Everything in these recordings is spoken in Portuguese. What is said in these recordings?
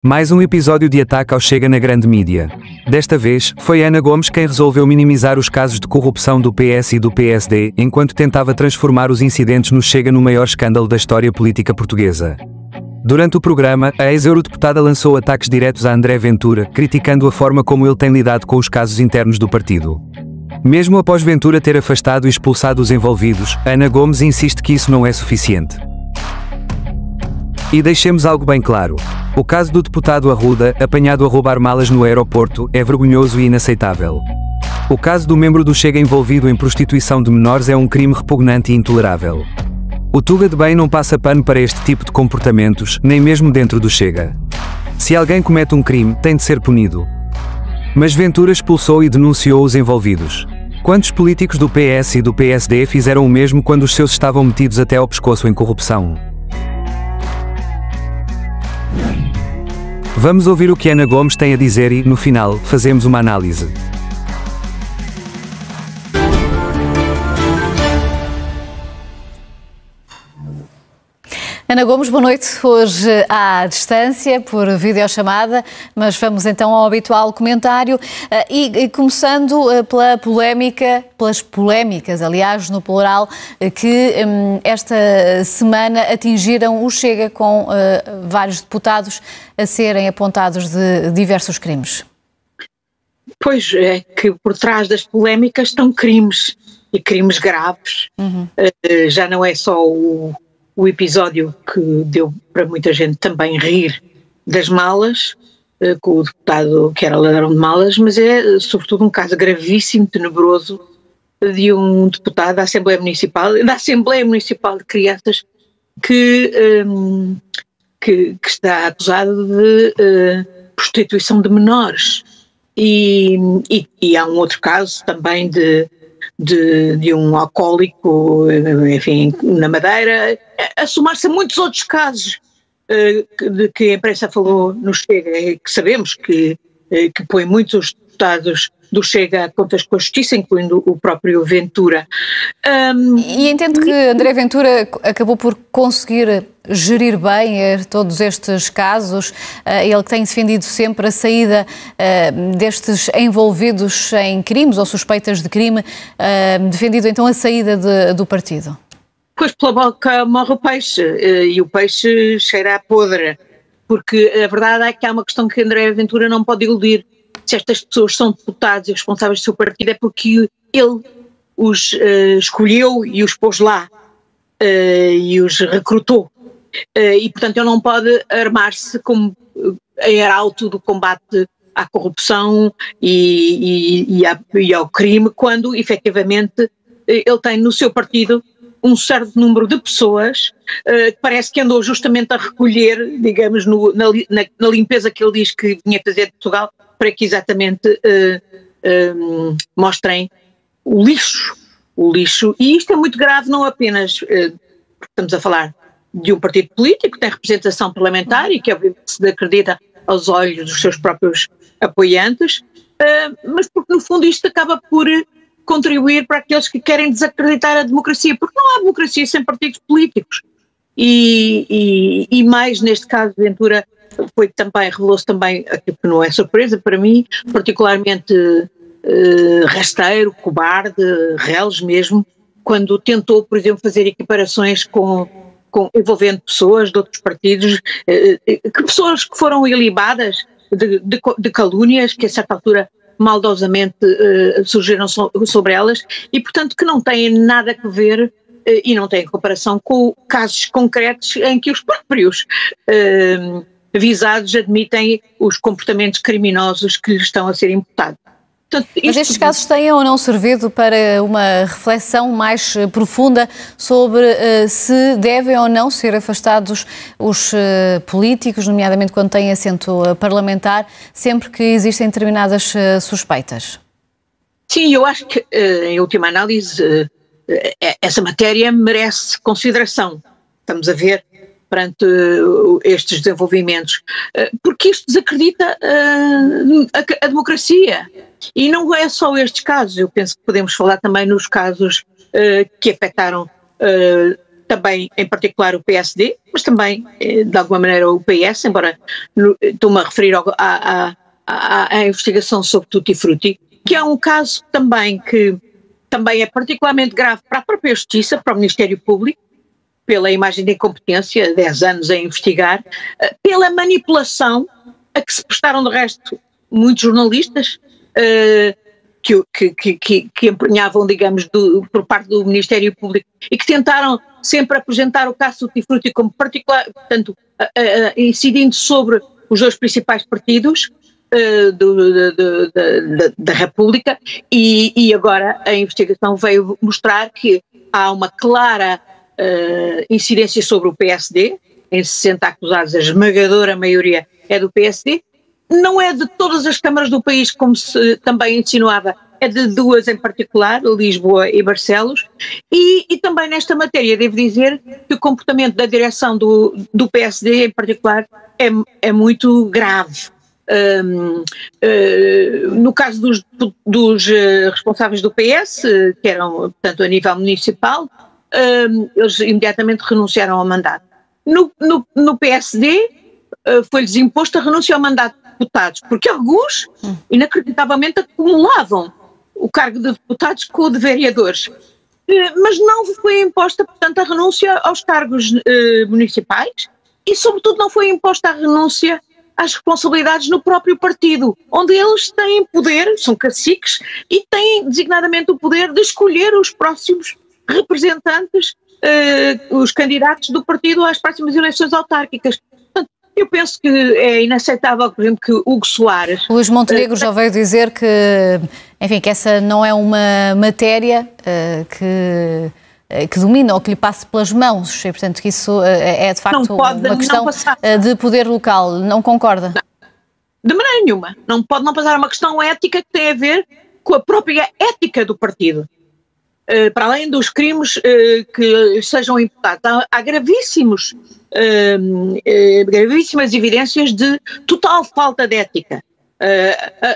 Mais um episódio de ataque ao Chega na grande mídia. Desta vez, foi Ana Gomes quem resolveu minimizar os casos de corrupção do PS e do PSD, enquanto tentava transformar os incidentes no Chega no maior escândalo da história política portuguesa. Durante o programa, a ex-eurodeputada lançou ataques diretos a André Ventura, criticando a forma como ele tem lidado com os casos internos do partido. Mesmo após Ventura ter afastado e expulsado os envolvidos, Ana Gomes insiste que isso não é suficiente. E deixemos algo bem claro. O caso do deputado Arruda, apanhado a roubar malas no aeroporto, é vergonhoso e inaceitável. O caso do membro do Chega envolvido em prostituição de menores é um crime repugnante e intolerável. O Tuga de Bem não passa pano para este tipo de comportamentos, nem mesmo dentro do Chega. Se alguém comete um crime, tem de ser punido. Mas Ventura expulsou e denunciou os envolvidos. Quantos políticos do PS e do PSD fizeram o mesmo quando os seus estavam metidos até ao pescoço em corrupção? Vamos ouvir o que Ana Gomes tem a dizer e, no final, fazemos uma análise. Ana Gomes, boa noite. Hoje à distância, por videochamada, mas vamos então ao habitual comentário e começando pela polémica, pelas polémicas, aliás, no plural, que esta semana atingiram o Chega com vários deputados a serem apontados de diversos crimes. Pois é que por trás das polémicas estão crimes, e crimes graves. Já não é só o episódio que deu para muita gente também rir das malas, com o deputado que era ladrão de malas, mas é sobretudo um caso gravíssimo, tenebroso, de um deputado da Assembleia Municipal de Crianças que está acusado de prostituição de menores. E há um outro caso também de um alcoólico, enfim, na Madeira, a somar-se a muitos outros casos de que a imprensa falou no Chega, que sabemos que põe muitos deputados do Chega a contas com a justiça, incluindo o próprio Ventura. E entendo que André Ventura acabou por conseguir gerir bem todos estes casos, ele que tem defendido sempre a saída destes envolvidos em crimes ou suspeitas de crime, defendido então a saída do partido. Pois pela boca morre o peixe, e o peixe cheira a podre, porque a verdade é que há uma questão que André Ventura não pode iludir. Se estas pessoas são deputados e responsáveis do seu partido é porque ele os escolheu e os pôs lá e os recrutou. E, portanto, ele não pode armar-se como em arauto do combate à corrupção e ao crime, quando, efetivamente, ele tem no seu partido um certo número de pessoas que parece que andou justamente a recolher, digamos, na limpeza que ele diz que vinha fazer de Portugal, para que exatamente mostrem o lixo. E isto é muito grave, não apenas porque estamos a falar de um partido político que tem representação parlamentar e que obviamente se acredita aos olhos dos seus próprios apoiantes, mas porque no fundo isto acaba por contribuir para aqueles que querem desacreditar a democracia, porque não há democracia sem partidos políticos. E mais neste caso, Ventura revelou-se também, aquilo que não é surpresa para mim, particularmente rasteiro, cobarde, reles mesmo, quando tentou, por exemplo, fazer equiparações envolvendo pessoas de outros partidos, pessoas que foram ilibadas de calúnias, que a certa altura maldosamente surgiram sobre elas, e portanto que não têm nada a ver e não têm comparação com casos concretos em que os próprios visados admitem os comportamentos criminosos que lhes estão a ser imputados. Portanto, mas estes casos têm ou não servido para uma reflexão mais profunda sobre se devem ou não ser afastados os políticos, nomeadamente quando têm assento parlamentar, sempre que existem determinadas suspeitas? Sim, eu acho que, em última análise, essa matéria merece consideração. Estamos a ver perante estes desenvolvimentos, porque isto desacredita a democracia. E não é só estes casos, eu penso que podemos falar também nos casos que afetaram também em particular o PSD, mas também de alguma maneira o PS, embora estou-me a referir à investigação sobre Tutti Frutti, que é um caso também que também é particularmente grave para a própria Justiça, para o Ministério Público, pela imagem de incompetência, 10 anos a investigar, pela manipulação a que se prestaram de resto muitos jornalistas que empenhavam, digamos, por parte do Ministério Público e que tentaram sempre apresentar o caso Tutti Frutti como particular, portanto, incidindo sobre os dois principais partidos da República e agora a investigação veio mostrar que há uma clara incidência sobre o PSD, em 60 acusados, a esmagadora maioria é do PSD, não é de todas as câmaras do país, como se também insinuava, é de duas em particular, Lisboa e Barcelos, e também nesta matéria devo dizer que o comportamento da direção do PSD em particular é muito grave. No caso dos responsáveis do PS, que eram, portanto, a nível municipal, eles imediatamente renunciaram ao mandato. No PSD foi-lhes imposto a renúncia ao mandato de deputados, porque alguns, inacreditavelmente, acumulavam o cargo de deputados com o de vereadores. Mas não foi imposta, portanto, a renúncia aos cargos municipais e, sobretudo, não foi imposta a renúncia às responsabilidades no próprio partido, onde eles têm poder, são caciques, e têm designadamente o poder de escolher os próximos representantes, os candidatos do partido às próximas eleições autárquicas. Portanto, eu penso que é inaceitável, por exemplo, que Hugo Soares... Luís Montenegro já veio dizer que, enfim, que essa não é uma matéria que domina ou que lhe passe pelas mãos, e portanto que isso é de facto uma questão de poder local. Não concorda? Não, de maneira nenhuma. Não pode não passar, uma questão ética que tem a ver com a própria ética do partido. Para além dos crimes que sejam imputados, há gravíssimas evidências de total falta de ética.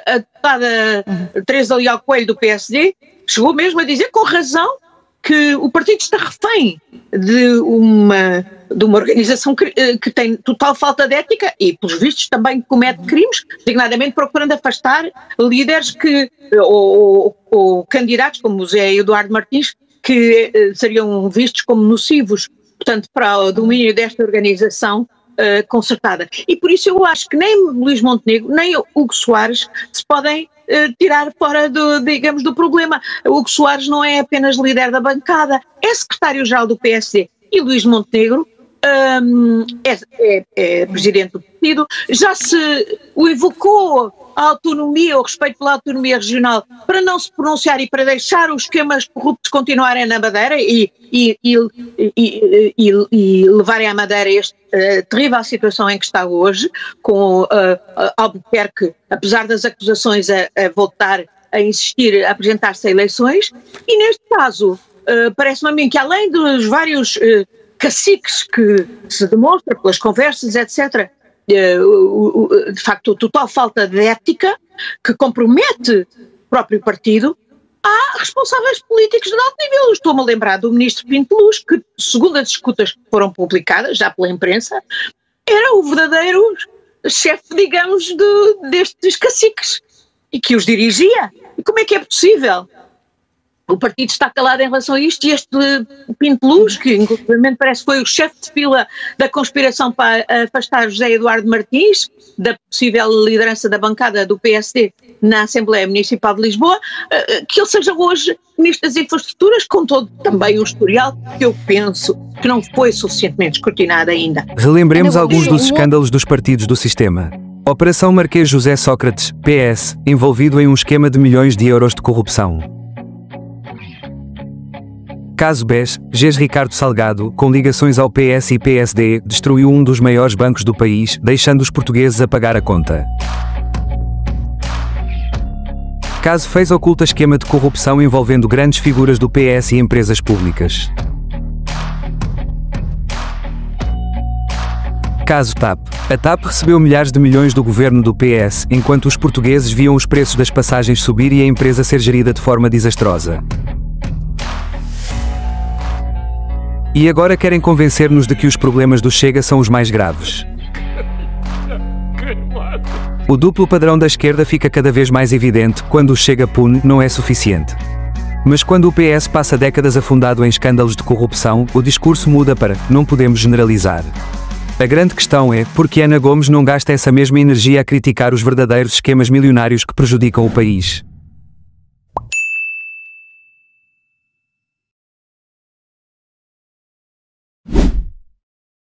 A deputada Teresa Leal Coelho do PSD chegou mesmo a dizer com razão que o partido está refém de uma organização que tem total falta de ética e, pelos vistos, também comete crimes, designadamente procurando afastar líderes ou candidatos, como o Zé Eduardo Martins, que seriam vistos como nocivos, portanto, para o domínio desta organização concertada. E por isso eu acho que nem Luís Montenegro, nem Hugo Soares se podem tirar fora do problema. Hugo Soares não é apenas líder da bancada, é secretário-geral do PSD e Luís Montenegro é presidente do partido. Já se o evocou a autonomia, o respeito pela autonomia regional, para não se pronunciar e para deixar os esquemas corruptos continuarem na Madeira e levarem a Madeira a esta terrível situação em que está hoje, com Albuquerque, apesar das acusações, a voltar a insistir, a apresentar-se a eleições. E neste caso, parece-me a mim que além dos vários caciques que se demonstra pelas conversas, etc., de facto, a total falta de ética que compromete o próprio partido, há responsáveis políticos de alto nível. Estou-me a lembrar do ministro Pinto Luz, que, segundo as escutas que foram publicadas, já pela imprensa, era o verdadeiro chefe, digamos, destes caciques e que os dirigia. E como é que é possível? O partido está calado em relação a isto e este Pinto Luz, que inclusive parece que foi o chefe de fila da conspiração para afastar José Eduardo Martins da possível liderança da bancada do PSD na Assembleia Municipal de Lisboa, que ele seja hoje Ministro das Infraestruturas, com todo também o historial que eu penso que não foi suficientemente escrutinado ainda. Relembremos alguns dos escândalos dos partidos do sistema. Operação Marquês José Sócrates, PS, envolvido em um esquema de milhões de euros de corrupção. Caso BES, GES Ricardo Salgado, com ligações ao PS e PSD, destruiu um dos maiores bancos do país, deixando os portugueses a pagar a conta. Caso fez oculta esquema de corrupção envolvendo grandes figuras do PS e empresas públicas. Caso TAP. A TAP recebeu milhares de milhões do governo do PS, enquanto os portugueses viam os preços das passagens subir e a empresa ser gerida de forma desastrosa. E agora querem convencer-nos de que os problemas do Chega são os mais graves. O duplo padrão da esquerda fica cada vez mais evidente quando o Chega pune não é suficiente. Mas quando o PS passa décadas afundado em escândalos de corrupção, o discurso muda para "não podemos generalizar". A grande questão é, por que Ana Gomes não gasta essa mesma energia a criticar os verdadeiros esquemas milionários que prejudicam o país?